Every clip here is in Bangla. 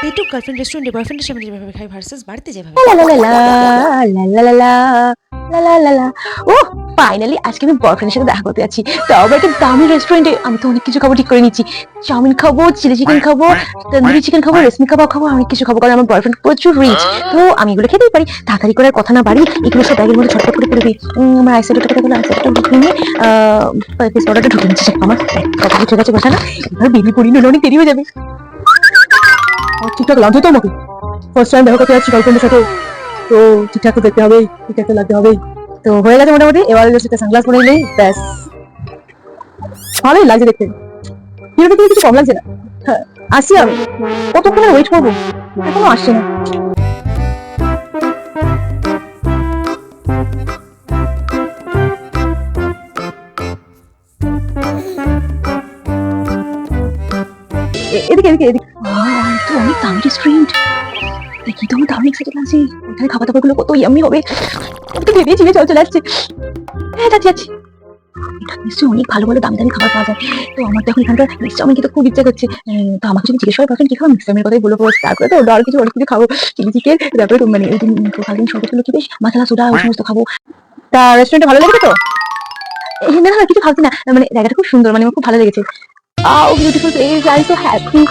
পেটুক গার্লফ্রেন্ড রেস্টুরেন্টে বয়ফ্রেন্ডের সামনে যেভাবে খাই ভার্সেস বাড়িতে যেভাবে ফাইনালি আজকে আমি বয়ফ্রেন্ডের সাথে দেখা করতে যাচ্ছি। তাও আবার একটা দামি রেস্টুরেন্টে। আমি তো অনেক কিছু খাবো ঠিক করে নিচ্ছি। চাউমিন খাবো, চিলি চিকেন খাবো, তন্দুরি চিকেন খাবো, রেশমি কাবাব খাবো, অনেক কিছু খাবো, কারণ আমার বয়ফ্রেন্ড প্রচুর রিচ। তো আমি এগুলো খেতেই পারি। তাড়াতাড়ি করে কথা না বাড়ি এগুলো সব ব্যাগের মধ্যে ছটফট করে দিই। আমার আইসাইডটা কথা বলে আইসাইডটা ঢুকিয়ে নিয়ে ফেস পাউডারটা ঢুকিয়ে নিচ্ছি। আমার কথা ঠিক আছে বসা না, এবার বেবি পড়ি নইলে অনেক দেরি হয়ে যাবে। ঠিকঠাক লাগছে তো আমাকে? ফার্স্ট টাইম দেখা করতে যাচ্ছি গার্লফ্রেন্ডের সাথে, তো ঠিকঠাক তো দেখতে হবে, ঠিকঠাক তো লাগতে হবে। তো হয়ে গেছে মোটামুটি। এবার সেটা সানগ্লাস পরে নিলেই ব্যাস। ভালোই লাগছে দেখতে, হিরোটা কিন্তু কিছু কম লাগছে না। হ্যাঁ, আসছি আমি। কতক্ষণ ওয়েট করবো, এখনো আসছে না। এদিকে এদিকে এদিকে। তো অনেক দামি রেস্টুরেন্ট, দেখি তো আমার দারুণ এক্সাইটেড লাগছে। এখানে খাবার দাবার গুলো কত ইয়াম্মি হবে, তো ভেবে চিনে চলে আসছে। হ্যাঁ যাচ্ছি যাচ্ছি। এটা নিশ্চয়ই অনেক ভালো ভালো দামি দামি খাবার পাওয়া যায়। তো আমার তো এখন এখানকার মিক্স চাউমিন খেতে খুব ইচ্ছা করছে। তো আমাকে যদি জিজ্ঞেস করে পারবেন কি খাবো, মিক্স চাউমিনের কথাই বলে পড়ছে। তারপরে তো আর কিছু অনেক কিছু খাবো, চিলি চিকেন, তারপরে মানে ওই দিন কালদিন সরকারগুলো কি বেশ মশলা সোডা ওই সমস্ত খাবো। তা রেস্টুরেন্টে ভালো লেগেছে তো? না না কিছু খাচ্ছি না, মানে জায়গাটা খুব সুন্দর, মানে আমার খুব ভালো লেগেছে। Beautiful place, I am so happy.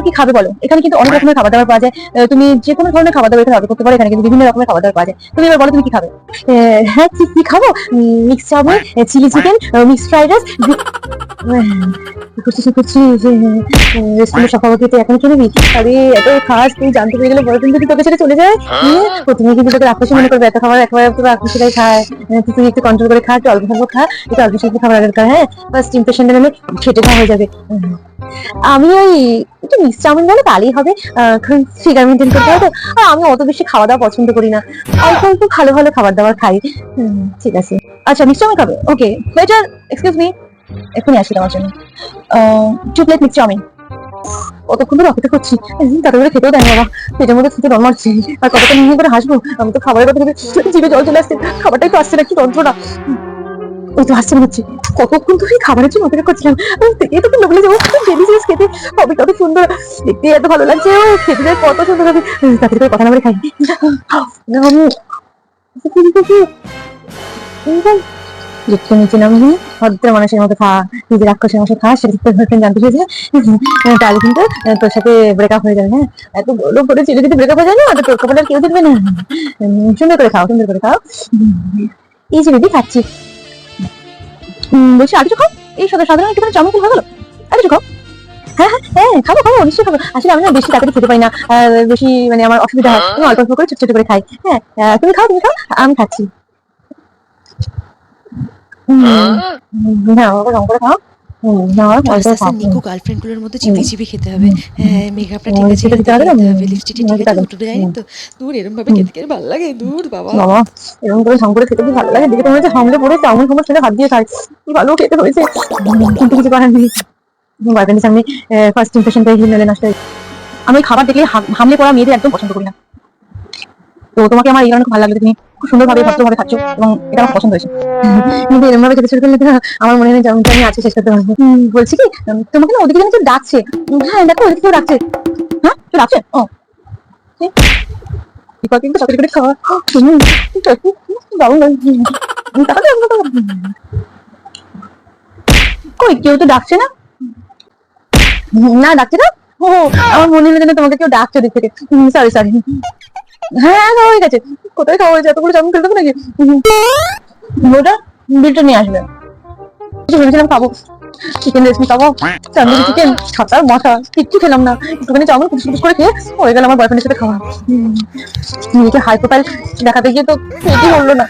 কি খাবে বলো? এখানে কিন্তু অনেক রকমের খাবার দাবার পাওয়া যায়। তুমি যে কোনো ধরনের খাবার দাবার এখানে অর্ডার করতে পারো। এখানে কিন্তু বিভিন্ন রকমের খাবার দাবার পাওয়া যায়। তুমি এবার বলো তুমি কি খাবে? হ্যাঁ কি খাবো? Mix chowmein, chilli chicken, mix fried rice. করছি যে রেস্টুরেন্টের সভাপতি এখন কি নিবি? আরে এত খাস, তুই জানতে পেরে গেলে বয়ফ্রেন্ড যদি তোকে ছেড়ে চলে যায়, প্রথমে কিন্তু তোকে রাক্ষসী মনে করবে। এত খাবার একবার তোকে রাক্ষসীরাই খায়। তুই একটু কন্ট্রোল করে খা, একটু অল্প স্বল্প খা, একটু অল্প স্বল্প খাবার দরকার। হ্যাঁ, ফার্স্ট ইমপ্রেশনটা মানে খেটে খাওয়া হয়ে যাবে। আমি ওই একটু মিক্স চাউমিন বলে তাহলেই হবে, কারণ ফিগার মেনটেন করতে হবে তো। আর আমি অত বেশি খাওয়া দাওয়া পছন্দ করি না, অল্প অল্প ভালো ভালো খাবার দাবার খাই। ঠিক আছে, আচ্ছা মিক্স চাউমিন খাবে? ওকে ওয়েটার, এক্সকিউজ মি, এখনই আসি তোমার জন্য। 2 প্লেট মিক্স চাউমিন। কতক্ষণ ধরে অপেক্ষা করছি, তাতে করে খেতেও দেয় বাবা। পেটের মধ্যে খেতে দম মারছে, আর কতটা নিয়ে করে হাসবো। আমি তো খাবারের কথা ভেবে জিভে জল চলে আসছে। খাবারটাই তো আসছে না, কি যন্ত্রণা। ওই তো আসছে মনে হচ্ছে। কতক্ষণ ধরে খাবারের জন্য অপেক্ষা করছিলাম। এত কি লোকলে যাবো ডেলিশিয়াস খেতে হবে, কত সুন্দর দেখতে, এত ভালো লাগছে। ও খেতে যায় কত সুন্দর হবে। তাদের করে কথা না বলে খাই। লিখতে নিচে নামিয়ে ভদ্র মানুষের মতো খা, নিজের রাক্ষসের মতো খা, সেটা তোর গার্লফ্রেন্ড জানতে পেরেছে। তাহলে কিন্তু তোর সাথে ব্রেকআপ হয়ে যাবে। হ্যাঁ, এত বড় করে ছেলে যদি ব্রেকআপ হয়ে যায় না, তো তোর কপালে আর কেউ দেখবে না। সুন্দর করে খাও, সুন্দর করে খাও। এই যে বেবি খাচ্ছি। বলছি আর কিছু খাও? এই সাধারণ একটু চাউমিন হয়ে গেল, আর কিছু খাও? হ্যাঁ হ্যাঁ হ্যাঁ, খাবো খাবো, নিশ্চয়ই খাবো। আসলে আমি না বেশি তাড়াতাড়ি খেতে পাই না, আর বেশি মানে আমার অসুবিধা হয়। আমি অল্প অল্প করে ছোট ছোট করে খাই। হ্যাঁ, তুমি খাও তুমি খাও, আমি খাচ্ছি। হ্যাঁ আমাকে রং করে খাও। আস্তে আস্তে নিকু গার্লফ্রেন্ড গুলোর মধ্যে চিপি চিপি খেতে হবে। হ্যাঁ, মেকআপটা ঠিক আছে খেতে হবে, লিপস্টিকটা ঠিক আছে, উঠে যায়নি তো। দূর এরম ভাবে খেতে খেতে ভালো লাগে, দূর বাবা। বাবা এরকম করে সং করে খেতে কি ভালো লাগে। দেখে তোমার হচ্ছে হামলে পড়ে চাউমিন খাবার ছেলে হাত দিয়ে খায়, কি ভালো খেতে হয়েছে। কিন্তু কিছু করার নেই, বয়ফ্রেন্ডের সামনে ফার্স্ট ইমপ্রেশনটাই মেলে নষ্ট। আমি খাবার দেখলে হামলে পড়া মেয়েদের একদম পছন্দ করি না। তো তোমাকে আমার এই কারণে খুব ভালো লাগলো, তুমি খুব সুন্দরভাবে ভদ্রভাবে খাচ্ছ, এবং এটা আমার পছন্দ হয়েছে। কিন্তু এরকম ভাবে খেতে শুরু করলে আমার মনে হয় যেমনটা আমি আজকে শেষ করতে পারবো। বলছি কি, তোমাকে না ওদিকে যেন কেউ ডাকছে। হ্যাঁ দেখো ওদিকে কেউ ডাকছে। হ্যাঁ কেউ ডাকছে? ও কিন্তু চকলেট করে খাওয়া দারুণ লাগছে। কই কেউ তো ডাকছে না। না ডাকছে না। ও আমার মনে হলো যেন তোমাকে কেউ ডাকছে ওদিক থেকে। Sorry sorry. হ্যাঁ খাওয়া হয়ে গেছে। কোথায় খাওয়া হয়েছে? এতগুলো চাউমিন খেতে হবে নাকি? ওটা বিলটা নিয়ে আসবে। ভেবেছিলাম খাবো চিকেন রেসিপি, খাবো তন্দুরি চিকেন, ছাতার মশা, কিচ্ছু খেলাম না। একটুখানি চাউমিন কুচি কুচি করে খেয়ে হয়ে গেল আমার বয়ফ্রেন্ডের সাথে খাওয়া। নিজেকে হাই প্রোফাইল দেখাতে গিয়ে তো পেটই হলো না।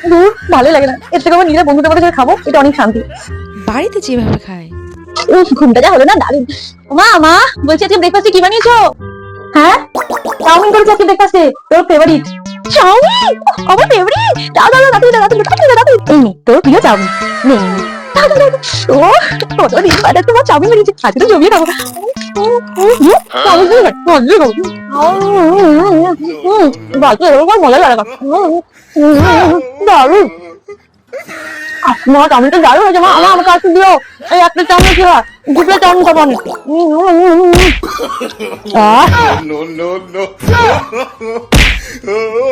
ভালোই লাগে না, এর থেকে আমার নিজের বন্ধুদের মধ্যে খাবো, এটা অনেক শান্তি। বাড়িতে যেভাবে খায় ঘুমটা যা হলো না দারুণ। মা মা বলছি আজকে ব্রেকফাস্টে কি বানিয়েছো? হ্যাঁ চাউমিন করেছি আজকে ব্রেকফাস্টে, তোর ফেভারিট চাউমিন। আমার ফেভারিট। দাও দাও দাও দাও দাও, এই নে তোর প্রিয় চাউমিন, নে ও কতদিন বাদে তোমার চাউমিন বানিয়েছি, আজকে তো জমিয়ে খাবো। মজা লাগে দারুণ। মা চাউমিন তো দারুণ হয়েছে মা, আমাকে আসতে দিও। এই একটা চাউমিন কি হয়, 2 প্লেট চাউমিন খাবো আমি। আহ no, no, no.